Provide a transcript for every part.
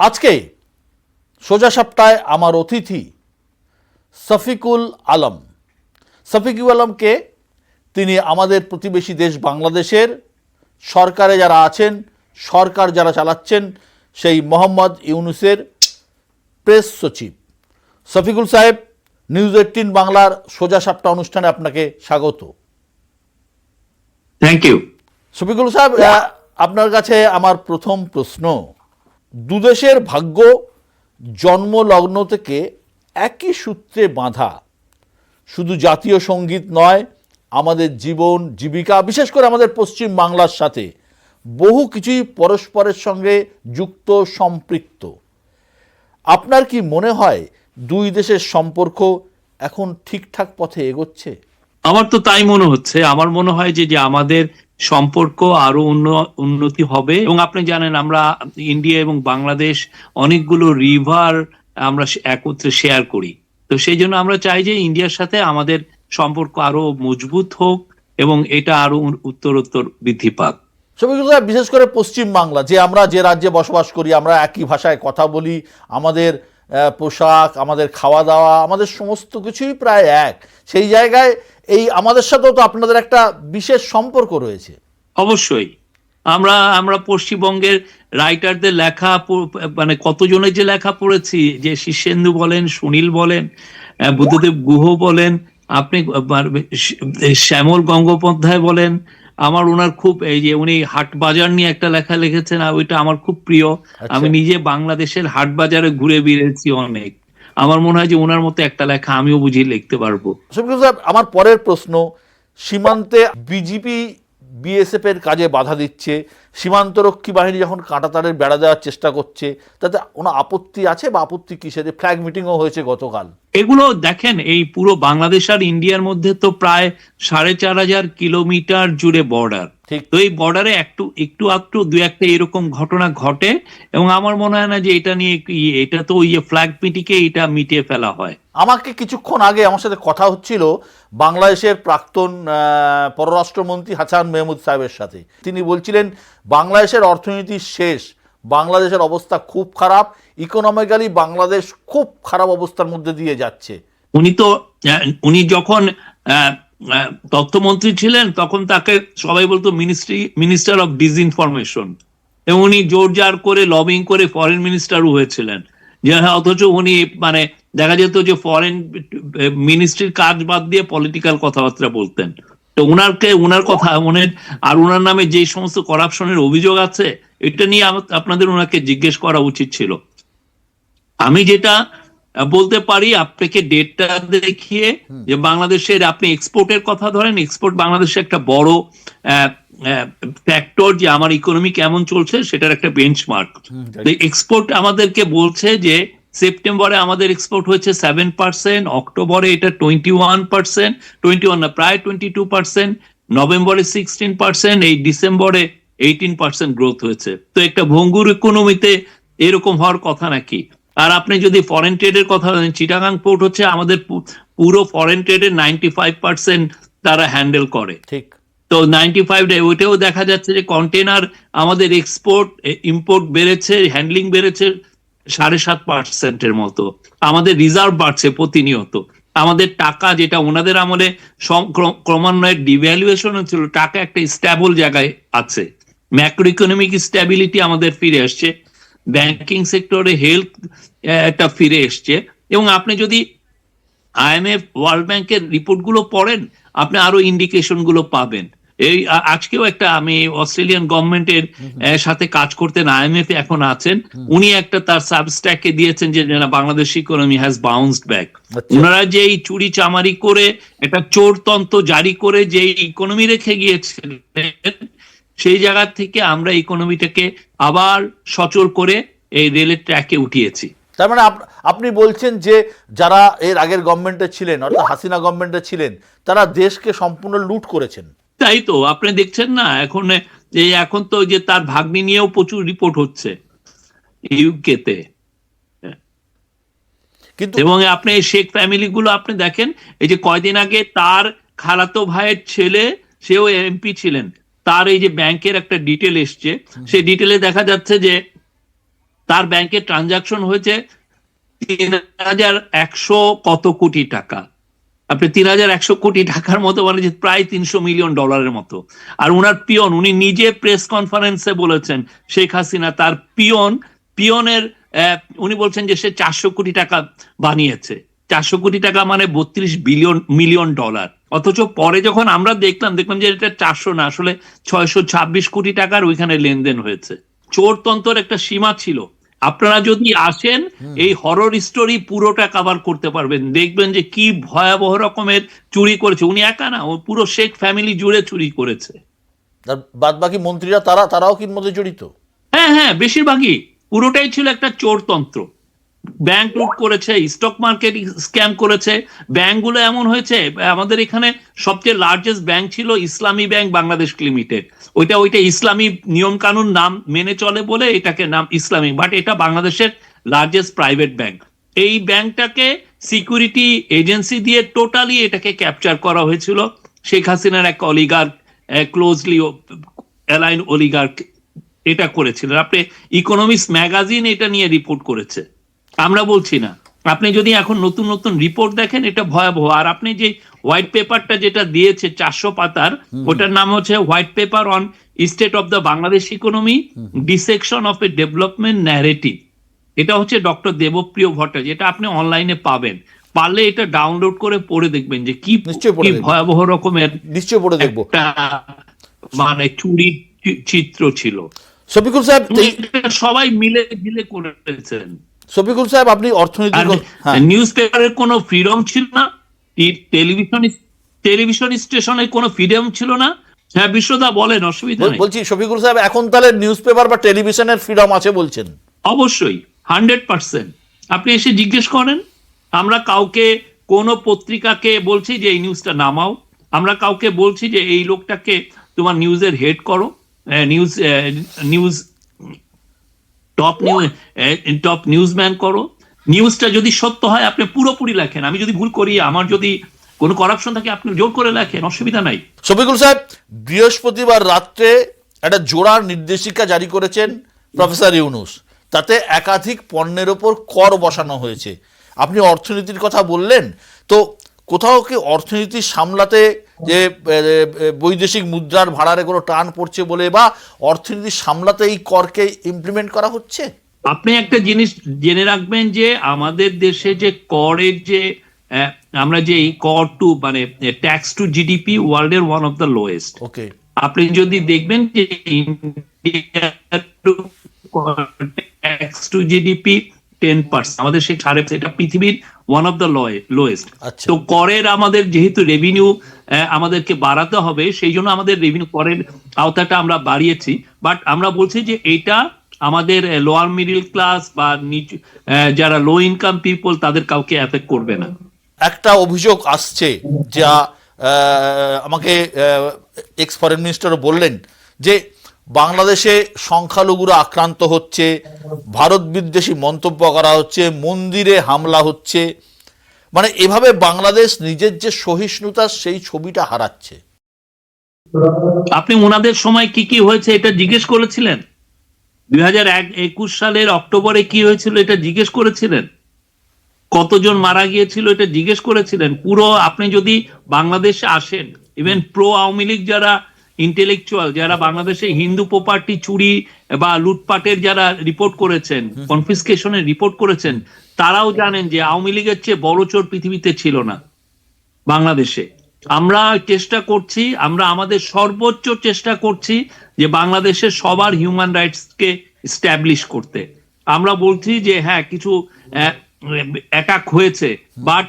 আজকে সোজা সাপটায় আমার অতিথি শফিকুল আলম। শফিকুল আলমকে তিনি আমাদের প্রতিবেশী দেশ বাংলাদেশের সরকারে যারা আছেন, সরকার যারা চালাচ্ছেন, সেই মোহাম্মদ ইউনুসের প্রেস সচিব। শফিকুল সাহেব, নিউজ 18 বাংলার সোজা সাপটা অনুষ্ঠানে আপনাকে স্বাগত। Thank you. শফিকুল সাহেব, আপনার কাছে আমার প্রথম প্রশ্ন, দুদেশের ভাগ্য জন্মলগ্ন থেকে একই সূত্রে বাঁধা। শুধু জাতীয় সঙ্গীত নয়, আমাদের জীবন জীবিকা, বিশেষ করে আমাদের পশ্চিম বাংলার সাথে বহু কিছুই পরস্পরের সঙ্গে যুক্ত, সম্পৃক্ত। আপনার কি মনে হয় দুই দেশের সম্পর্ক এখন ঠিকঠাক পথে এগোচ্ছে? আমার তো তাই মনে হচ্ছে। আমার মনে হয় যে আমাদের সম্পর্ক আরো উন্নতি হবে। এবং আপনি জানেন আমরা ইন্ডিয়া এবং বাংলাদেশ অনেকগুলো রিভার আমরা একত্রে শেয়ার করি। তো সেই জন্য আমরা চাই যে ইন্ডিয়ার সাথে আমাদের সম্পর্ক আরো মজবুত হোক এবং এটা আরো উত্তরোত্তর বৃদ্ধি পাক। বিশেষ করে পশ্চিম বাংলা, যে আমরা যে রাজ্যে বসবাস করি, আমরা একই ভাষায় কথা বলি, আমাদের পোশাক, আমাদের খাওয়া দাওয়া, আমাদের সমস্ত কিছুই প্রায় এক। সেই জায়গায় এই আমাদের সাথেও তো আপনাদের একটা বিশেষ সম্পর্ক রয়েছে। অবশ্যই আমরা পশ্চিমবঙ্গের রাইটারদের লেখা, মানে কতজনের যে লেখা পড়েছি, যে শীর্ষেন্দু বলেন, সুনীল বলেন, বুদ্ধদেব গুহ বলেন, আপনি শ্যামল গঙ্গোপাধ্যায় বলেন, আমার ওনার খুব, এই যে উনি হাট বাজার নিয়ে একটা লেখা লিখেছেন, ওইটা আমার খুব প্রিয়। আমি নিজে বাংলাদেশের হাট বাজারে ঘুরে বেরিয়েছি অনেক। আমার মনে হয় যে ওনার মতো একটা লেখা আমিও বুঝি লিখতে পারবো। আমার পরের প্রশ্ন, সীমান্তে বিজেপি বিএসএফ এর কাজে বাধা দিচ্ছে, সীমান্তরক্ষী বাহিনী যখন কাঁটাতারের বেড়া দেওয়ার চেষ্টা করছে, তাতে ওনার আপত্তি আছে বা আপত্তি কিসের? ফ্ল্যাগ মিটিংও হয়েছে গতকাল। এগুলো দেখেন, এই পুরো বাংলাদেশ আর ইন্ডিয়ার মধ্যে তো প্রায় 4,500 কিলোমিটার জুড়ে বর্ডার। তো এই বর্ডারে একটু দু একটা এরকম ঘটনা ঘটে, এবং আমার মনে হয় না যে এটা নিয়ে, এটা তো ফ্ল্যাগ মিটিংকে এটা মিটিয়ে ফেলা হয়। আমাকে কিছুক্ষণ আগে আমার সাথে কথা হচ্ছিল বাংলাদেশের প্রাক্তন পররাষ্ট্রমন্ত্রী হাসান মেহমুদ সাহেবের সাথে। তিনি বলছিলেন বাংলাদেশের অর্থনীতি শেষ, বাংলাদেশের অবস্থা খুব খারাপ, ইকোনমিক্যালি বাংলাদেশ খুব খারাপ অবস্থার মধ্যে দিয়ে যাচ্ছে। উনি যখন তথ্যমন্ত্রী ছিলেন তখন তাকে সবাই বলতো মিনিস্টার অফ ডিসইনফরমেশন, এবং উনি জোরজার করে লবিং করে ফরেন মিনিস্টারও হয়েছিলেন। যে অথচ উনি, মানে দেখা যেত যে ফরেন মিনিস্ট্রির কাজ বাদ দিয়ে পলিটিক্যাল কথাবার্তা বলতেন। তো ওনার কথা আর ওনার নামে যে সমস্ত করাপশনের অভিযোগ আছে, এটা নিয়ে আপনাদের ওনাকে জিজ্ঞেস করা উচিত ছিল। আমি যেটা বলতে পারি আপনাকে ডেটটা দেখিয়ে, যে বাংলাদেশের আপনি এক্সপোর্টের কথা ধরেন, এক্সপোর্ট বাংলাদেশের একটা বড় ফ্যাক্টর, যে আমার ইকোনমি কেমন চলছে সেটার একটা বেঞ্চমার্ক। এক্সপোর্ট আমাদেরকে বলছে যে সেপ্টেম্বরে আমাদের এক্সপোর্ট হয়েছে 7%, অক্টোবরে এটা 21%, 21 না প্রায় 22%, নভেম্বরে 16%, এই ডিসেম্বরে 18% গ্রোথ হয়েছে। তো একটা ভঙ্গুর ইকোনমিতে এরকম হওয়ার কথা নাকি? আর আপনি যদি ফরেন ট্রেডের কথা বলেন, চিটাগাং পোর্ট হচ্ছে আমাদের পুরো ফরেন ট্রেডের 95% তারা হ্যান্ডেল করে। ঠিক। তো 95, ওইটাও দেখা যাচ্ছে যে কন্টেনার আমাদের এক্সপোর্ট ইম্পোর্ট বেড়েছে, হ্যান্ডলিং বেড়েছে 7.5%-এর মতো। আমাদের রিজার্ভ বাড়ছে প্রতিনিয়ত। আমাদের টাকা, যেটা ওনাদের আমলে ক্রমান্বয়ে ডিভ্যালুয়েশন হচ্ছিল, টাকা একটা স্ট্যাবল জায়গায় আছে। ম্যাক্রো ইকোনমিক স্ট্যাবিলিটি আমাদের ফিরে আসছে, ব্যাংকিং সেক্টরে হেলথ একটা ফিরে এসছে। এবং আপনি যদি IMF, ওয়ার্ল্ড ব্যাংকের রিপোর্টগুলো পড়েন, আপনি আরো ইন্ডিকেশন গুলো পাবেন। এই আজকেও একটা, আমি অস্ট্রেলিয়ান গভর্নমেন্টের সাথে কাজ করতেন, IMF এখন আছেন, উনি একটা তার সাবস্ট্যাকে দিয়েছেন যে বাংলাদেশ ইকোনমি হ্যাজ বাউন্সড ব্যাক। ওনারা যে এই চুরি চামারি করে একটা চোরতন্ত্র জারি করে যে ইকোনমি রেখে গিয়েছেন, সেই জায়গা থেকে আমরা ইকোনমিটাকে আবার সচল করে এই রেলের ট্র্যাকে উঠিয়েছি। তার মানে আপনি বলছেন যে যারা এর আগের গভর্নমেন্টে ছিলেন, অর্থাৎ হাসিনা গভর্নমেন্টে ছিলেন, তারা দেশকে সম্পূর্ণ লুট করেছেন। তাই তো আপনি দেখছেন না, এখন তো যে তার ভাগ্নি নিয়েও প্রচুর রিপোর্ট হচ্ছে ইউকেতে। কিন্তু এবং আপনি এই শেখ ফ্যামিলি গুলো আপনি দেখেন, এই যে কয়দিন আগে তার খালাতো ভাইয়ের ছেলে, সেও এমপি ছিলেন, তার এই যে ব্যাংকের একটা ডিটেল এসছে, সেই ডিটেলে দেখা যাচ্ছে যে তার ব্যাংকে ট্রানজাকশন হয়েছে 3,100 কত কোটি টাকা। আপনি 3,100 কোটি টাকার মতো মানে যে প্রায় $300 মিলিয়ন মতো। আর উনার পিয়ন, উনি নিজে প্রেস কনফারেন্সে বলেছেন, শেখ হাসিনা তার পিয়নের উনি বলছেন যে সে 400 কোটি টাকা বানিয়েছে। 400 কোটি টাকা মানে 32 মিলিয়ন ডলার। অথচ পরে যখন আমরা দেখলাম যে এটা 400 না, আসলে 626 কোটি টাকার ওইখানে লেনদেন হয়েছে। চোরতন্ত্রের একটা সীমা ছিল। আপনারা যদি আসেন এই হরর স্টোরি পুরোটা কভার করতে পারবেন, দেখবেন যে কি ভয়াবহ রকমের চুরি করেছে। উনি একা না, ও পুরো শেখ ফ্যামিলি জুড়ে চুরি করেছে। বাদ বাকি মন্ত্রীরা তারাও কি মধ্যে জড়িত? হ্যাঁ হ্যাঁ, বেশিরভাগই। পুরোটাই ছিল একটা চোরতন্ত্র। ব্যাংক লুট করেছে, স্টক মার্কেট স্ক্যাম করেছে। ব্যাংকগুলো এমন হয়েছে, আমাদের এখানে সবচেয়ে লার্জেস্ট ব্যাংক ছিল ইসলামী ব্যাংক বাংলাদেশ লিমিটেড। ওইটা ইসলামী নিয়ম কানুন নাম মেনে চলে বলে এটাকে নাম ইসলামী, বাট এটা বাংলাদেশের লার্জেস্ট প্রাইভেট ব্যাংক। এই ব্যাংকটাকে সিকিউরিটি এজেন্সি দিয়ে টোটালি এটাকে ক্যাপচার করা হয়েছিল। শেখ হাসিনার এক অলিগার্ক, ক্লোজলি অ্যালাইন অলিগার্ক এটা করেছিলেন। আপনি ইকোনমিক্স ম্যাগাজিন এটা নিয়ে রিপোর্ট করেছে, আমরা বলছি না। আপনি যদি এখন নতুন নতুন রিপোর্ট দেখেন, এটা ভয়াবহ। আর আপনি যে হোয়াইট পেপারটা যেটা দিয়েছে 400 পাতার, ওটার নাম হচ্ছে white paper on state of the Bangladesh economy, dissection of A development narrative. এটা হচ্ছে ডক্টর দেবপ্রিয় ভট্টাচার্য, যেটা আপনি অনলাইনে পাবেন। পারলে এটা ডাউনলোড করে পড়ে দেখবেন যে কি ভয়াবহ রকমের নিশ্চয়ই পড়ে দেখবো মানে চুরি চিত্র ছিল। শফিকুল সাহেব, সবাই মিলে মিলে করেছেন। শফিকুল সাহেব, আপনি অর্থনীতি, নিউজ পেপারের কোনো ফ্রিডম ছিল না, টেলিভিশন স্টেশনের কোনো ফ্রিডম ছিল না। হ্যাঁ বিশ্বদা বলেন, অসুবিধা নেই। বলছি শফিকুল সাহেব, এখন তাহলে নিউজ পেপার বা টেলিভিশনের ফ্রিডম আছে বলছেন? অবশ্যই, 100%। আপনি এসে জিজ্ঞেস করেন, আমরা কাউকে কোনো পত্রিকাকে বলছি যে এই নিউজটা নামাও, আমরা কাউকে বলছি যে এই লোকটাকে তোমার নিউজের হেড করো, নিউজ টপ নিউজম্যান করো। নিউজটা যদি সত্য হয় আপনি পুরোপুরি লেখেন, আমি যদি ভুল করি, আমার যদি কোনো করাপশন থাকে, আপনি জোর করে লেখেন, অসুবিধা নাই। শফিকুল সাহেব, বৃহস্পতিবার রাত্রে একটা জোড়ার নির্দেশিকা জারি করেছেন প্রফেসর ইউনূস, তাতে একাধিক পণ্যের ওপর কর বসানো হয়েছে। আপনি অর্থনীতির কথা বললেন, তো কোথাও কি অর্থনীতি সামলাতে যে বৈদেশিক মুদ্রার ভাড়ারে কোনো টান পড়ছে বলে, বা অর্থনীতি সামলাতে এই করকে ইমপ্লিমেন্ট করা হচ্ছে? আপনি একটা জিনিস জেনে রাখবেন যে আমাদের দেশে যে করের যে আমরা যে এই কর টু মানে ট্যাক্স টু জিডিপি ওয়ার্ল্ডের ওয়ান অফ দ্য লোয়েস্ট। ওকে, আপনি যদি দেখবেন যে ইন্ডিয়া ট্যাক্স টু জিডিপি 10%, আমাদের সেই এটা পৃথিবীর ওয়ান অফ দ্য লোয়েস্ট। তো করের আমাদের যেহেতু রেভিনিউ আমাদেরকে বাড়াতে হবে, সেই জন্য আমাদের রেভিনিউ করের আওতাটা আমরা বাড়িয়েছি। বাট আমরা বলছি যে এটা আমাদের লোয়ার মিডল ক্লাস বা যারা লো ইনকাম পিপল তাদের কাউকে এফেক্ট করবে না। একটা অভিযোগ আসছে, যা আমাকে এক্স ফরেন মিনিস্টারও বললেন, যে বাংলাদেশে সংখ্যালঘুরা আক্রান্ত হচ্ছে, ভারত বিদ্বেষী মন্তব্য করা হচ্ছে, মন্দিরে হামলা হচ্ছে, মানে এভাবে বাংলাদেশ নিজের যে সহিষ্ণুতা সেই ছবিটা হারাচ্ছে। আপনি ওনাদের সময় কি কি হয়েছে এটা জিজ্ঞেস করেছিলেন? 2021 সালের অক্টোবরে কি হয়েছিল এটা জিজ্ঞেস করেছিলেন? কতজন মারা গিয়েছিল এটা জিজ্ঞেস করেছিলেন? পুরো আপনি যদি বাংলাদেশে আসেন, ইভেন প্রো আওয়ামী লীগ যারা ইন্টেলেকচুয়াল, যারা বাংলাদেশে হিন্দু প্রপার্টি চুরি বা লুটপাটের যারা রিপোর্ট করেছেন, কনফিসকেশনের রিপোর্ট করেছেন, তারাও জানেন যে আওয়ামী লীগের চেয়ে বড় চোর পৃথিবীতে ছিল না বাংলাদেশে। আমরা চেষ্টা করছি, আমরা আমাদের সর্বোচ্চ চেষ্টা করছি যে বাংলাদেশের সবার হিউম্যান রাইটস কে এস্টাবলিশ করতে। আমরা বলছি যে হ্যাঁ কিছু অ্যাটাক হয়েছে, বাট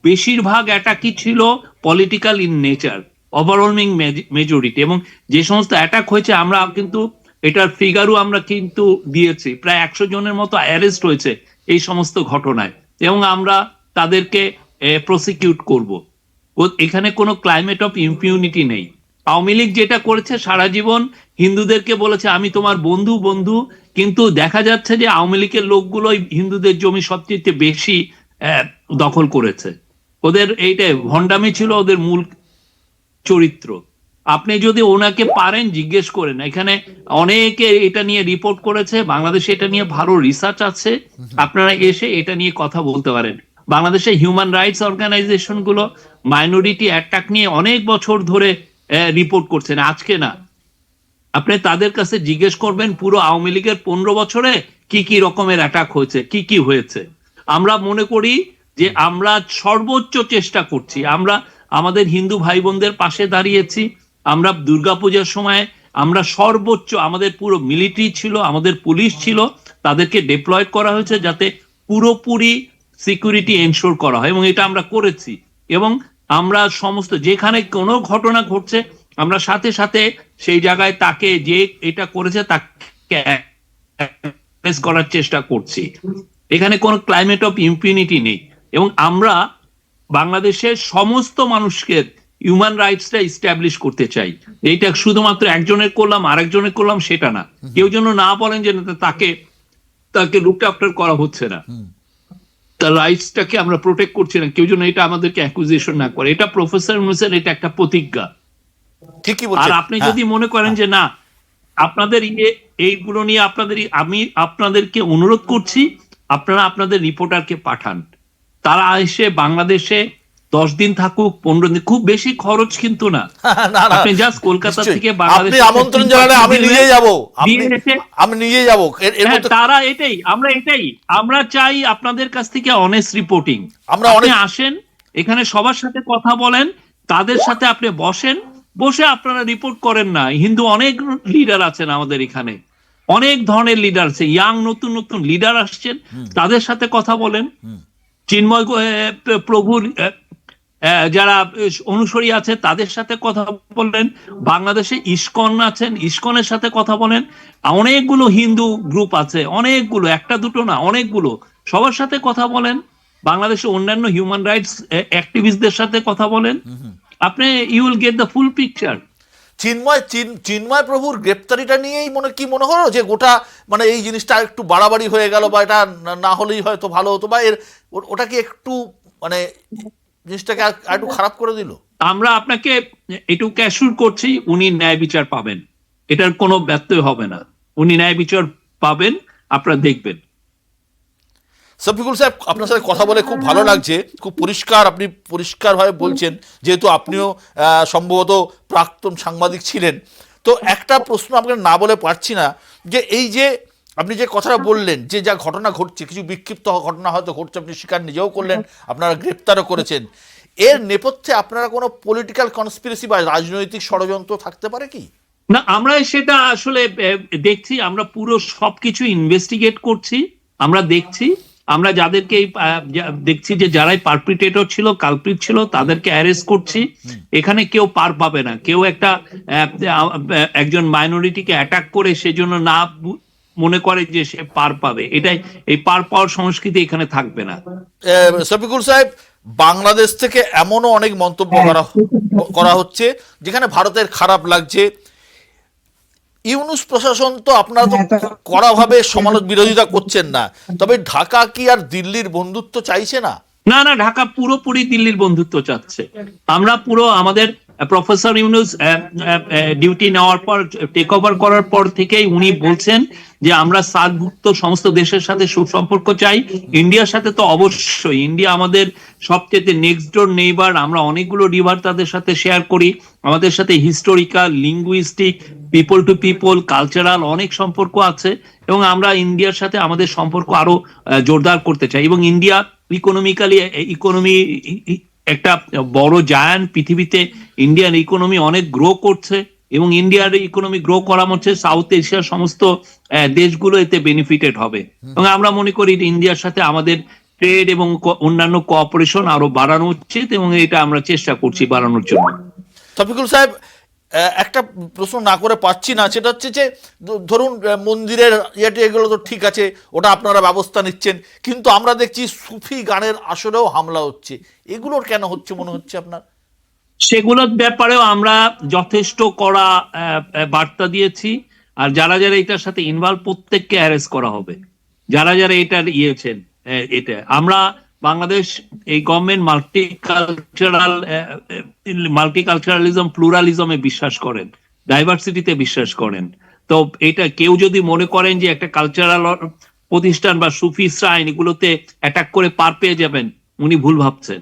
বেশিরভাগ অ্যাটাকই ছিল political in nature, overwhelming majority. এবং যে সমস্ত অ্যাটাক হয়েছে আমরা কিন্তু এটার ফিগারও আমরা কিন্তু দিয়েছি, প্রায় 100 জনের মতো অ্যারেস্ট হয়েছে এই সমস্ত ঘটনায়, এবং আমরা তাদেরকে প্রসিকিউট করব। এখানে কোনো ক্লাইমেট অফ ইম্পিউনিটি নেই। আওয়ামী লীগ যেটা করেছে, সারা জীবন হিন্দুদেরকে বলেছে আমি তোমার বন্ধু বন্ধু, কিন্তু দেখা যাচ্ছে যে আওয়ামী লীগের লোকগুলোই হিন্দুদের জমি সবচেয়ে বেশি দখল করেছে। ওদের এইটাই ভণ্ডামি ছিল ওদের মূল চরিত্র। আপনি যদি ওনাকে পারেন জিজ্ঞেস করেন, এখানে অনেকে এটা নিয়ে রিপোর্ট করেছে, বাংলাদেশে এটা নিয়ে ভালো রিসার্চ আছে, আপনারা এসে এটা নিয়ে কথা বলতে পারেন। বাংলাদেশে হিউম্যান রাইটস অর্গানাইজেশন গুলো মাইনরিটি অ্যাটাক নিয়ে অনেক বছর ধরে রিপোর্ট করছেন, আজকে না। আপনি তাদের কাছে জিজ্ঞেস করবেন পুরো আওয়ামী লীগের 15 বছরে কি কি রকমের অ্যাটাক হয়েছে, কি কি হয়েছে। আমরা মনে করি যে আমরা সর্বোচ্চ চেষ্টা করছি, আমরা আমাদের হিন্দু ভাই বোনদের পাশে দাঁড়িয়েছি। আমরা দুর্গাপূজার সময় আমরা সর্বোচ্চ, আমাদের পুরো মিলিটারি ছিল, আমাদের পুলিশ ছিল, তাদেরকে ডিপ্লয় করা হয়েছে যাতে পুরোপুরি সিকিউরিটি এনশোর করা হয়, এবং এটা আমরা করেছি। এবং আমরা সমস্ত যেখানে কোনো ঘটনা ঘটছে আমরা সাথে সাথে সেই জায়গায় তাকে যে এটা করেছে তাকে অ্যারেস্ট করার চেষ্টা করছি। এখানে কোনো ক্লাইমেট অফ ইম্পিউনিটি নেই, এবং আমরা বাংলাদেশের সমস্ত মানুষকে হিউম্যান রাইটসটা ইস্টাবলিশ করতে চাই। এইটা শুধুমাত্র একজনের করলাম আরেকজনের করলাম সেটা না, কেউ যেন না বলেন যে তাকে তাকে লুক আফটার করা হচ্ছে না, তার রাইটসটাকে আমরা প্রোটেক্ট করছি না, কেউ যেন এটা আমাদেরকে অ্যাকুজিশন না করে। এটা প্রফেসর ইউনূসের এটা একটা প্রতিজ্ঞা। ঠিকই আর বলছেন। আপনি যদি মনে করেন যে না আপনাদের এইগুলো নিয়ে আমি আপনাদেরকে অনুরোধ করছি, আপনারা আপনাদের রিপোর্টারকে পাঠান, তারা এসে বাংলাদেশে 10 দিন থাকুক, 15 দিন, খুব বেশি খরচ কিন্তু না। না, না, আপনি জাস্ট কলকাতা নিশ্চয়ই। থেকে আপনি বাংলাদেশে আমন্ত্রণ জানালে আমি নিয়ে যাব, আমি নিয়ে যাব। হ্যাঁ, তারা আমরা চাই আপনাদের কাছ থেকে অনেস্ট রিপোর্টিং। আপনি আসেন এখানে, সবার সাথে কথা বলেন, তাদের সাথে আপনি বসে আপনারা রিপোর্ট করেন না। হিন্দু অনেক লিডার আছেন আমাদের এখানে, অনেক ধরনের লিডার আছে, ইয়াং নতুন নতুন লিডার আসছেন, তাদের সাথে কথা বলেন। চিন্ময় প্রভুর যারা অনুসারী আছে তাদের সাথে কথা বলেন, বাংলাদেশে ইসকন আছেন, ইসকনের সাথে কথা বলেন, অনেকগুলো হিন্দু গ্রুপ আছে, অনেকগুলো, একটা দুটো না, অনেকগুলো, সবার সাথে কথা বলেন। বাংলাদেশে অন্যান্য হিউম্যান রাইটস অ্যাক্টিভিস্টদের সাথে কথা বলেন, আপনি you will get the full picture. Chinmoy প্রভুর গ্রেপ্তারিটা নিয়েই মনে হলো যে গোটা মানে এই জিনিসটা একটু বাড়াবাড়ি হয়ে গেল, বা এটা না হলেই হয়তো ভালো হতো, বা ওটা কি একটু মানে জিনিসটাকে আর একটু খারাপ করে দিল? আমরা আপনাকে এটুকু অ্যাসিওর করছি উনি ন্যায় বিচার পাবেন, এটার কোনো ব্যত্যয় হবে না, উনি ন্যায় বিচার পাবেন, আপনারা দেখবেন। শফিকুল সাহেব, আপনার সাথে কথা বলে খুব ভালো লাগছে, খুব পরিষ্কার, আপনি পরিষ্কারভাবে বলছেন, যেহেতু আপনিও সম্ভবত প্রাক্তন সাংবাদিক ছিলেন। তো একটা প্রশ্ন আপনাকে না বলে পারছি না, যে এই যে আপনি যে কথাটা বললেন যে যা ঘটনা ঘটছে, কিছু বিক্ষিপ্ত ঘটনা হয়তো ঘটছে, আপনি স্বীকার নিজেও করলেন, আপনারা গ্রেপ্তারও করেছেন, এর নেপথ্যে আপনারা কোনো পলিটিক্যাল কনস্পিরেসি বা রাজনৈতিক ষড়যন্ত্র থাকতে পারে কি? না, আমরা সেটা আসলে দেখছি, আমরা পুরো সবকিছু ইনভেস্টিগেট করছি, আমরা দেখছি, আমরা যাদেরকে দেখছি যে যারাই পারপিটেটর ছিল, কালপ্রিট ছিল, তাদেরকে অ্যারেস্ট করছি। এখানে কেউ পার পাবে না, কেউ একজন মাইনরিটিকে অ্যাটাক করে সেজন্য না মনে করে যে সে পার পাবে, এটাই, এই পার পাওয়ার সংস্কৃতি এখানে থাকবে না। শফিকুল সাহেব, বাংলাদেশ থেকে এমনও অনেক মন্তব্য করা হচ্ছে যেখানে ভারতের খারাপ লাগছে। ইউনূস প্রশাসন তো আপনারা তো কড়াভাবে বিরোধিতা করছেন না, তবে ঢাকা কি আর দিল্লির বন্ধুত্ব চাইছে না? না না, ঢাকা পুরোপুরি দিল্লির বন্ধুত্ব চাচ্ছে। আমরা পুরো আমাদের প্রফেসর ইউনূস ডিউটি নেওয়ার পর, টেক ওভার করার পর থেকেই উনি বলছেন যে আমরা সার্কভুক্ত সমস্ত দেশের সাথে সুসম্পর্ক চাই। ইন্ডিয়ার সাথে তো অবশ্যই, ইন্ডিয়া আমাদের সবচেয়ে নেক্সট ডোর নেইবার, আমরা অনেকগুলো রিভার তাদের সাথে শেয়ার করি, আমাদের সাথে historical, linguistic, people to people, cultural অনেক সম্পর্ক আছে, এবং আমরা ইন্ডিয়ার সাথে আমাদের সম্পর্ক আরো জোরদার করতে চাই। এবং ইন্ডিয়া ইকোনমি একটা বড় জায়ান্ট, পৃথিবীতে ইন্ডিয়ান ইকোনমি অনেক গ্রো করছে, এবং ইন্ডিয়ার ইকোনমি গ্রো করা হচ্ছে সাউথ এশিয়ার সমস্ত দেশগুলো এতে বেনিফিটেড হবে। এবং আমরা মনে করি ইন্ডিয়ার সাথে আমাদের ট্রেড এবং অন্যান্য কোঅপারেশন আরো বাড়ানো উচিত, এবং এটা আমরা চেষ্টা করছি বাড়ানোর জন্য। শফিকুল সাহেব, একটা প্রশ্ন না করে পাচ্ছি না, সেটা হচ্ছে যে ধরুন মন্দিরের এগুলো তো ঠিক আছে, ওটা আপনারা ব্যবস্থা নিচ্ছেন, কিন্তু আমরা দেখছি সুফি গানের আসরেও হামলা হচ্ছে, এগুলোর কেন হচ্ছে মনে হচ্ছে আপনার? সেগুলোর ব্যাপারেও আমরা যথেষ্ট কড়া বার্তা দিয়েছি, আর যারা যারা এটার সাথে ইনভলভ প্রত্যেককে অ্যারেস্ট করা হবে, যারা যারা এটার এটা আমরা বাংলাদেশ এই গভর্নমেন্ট মাল্টিকালচারালিজম প্লুরালিজমে বিশ্বাস করেন, ডাইভার্সিটিতে বিশ্বাস করেন। তো এটা কেউ যদি মনে করেন যে একটা কালচারাল প্রতিষ্ঠান বা সুফি শ্রাইন এগুলোতে অ্যাটাক করে পার পেয়ে যাবেন, উনি ভুল ভাবছেন।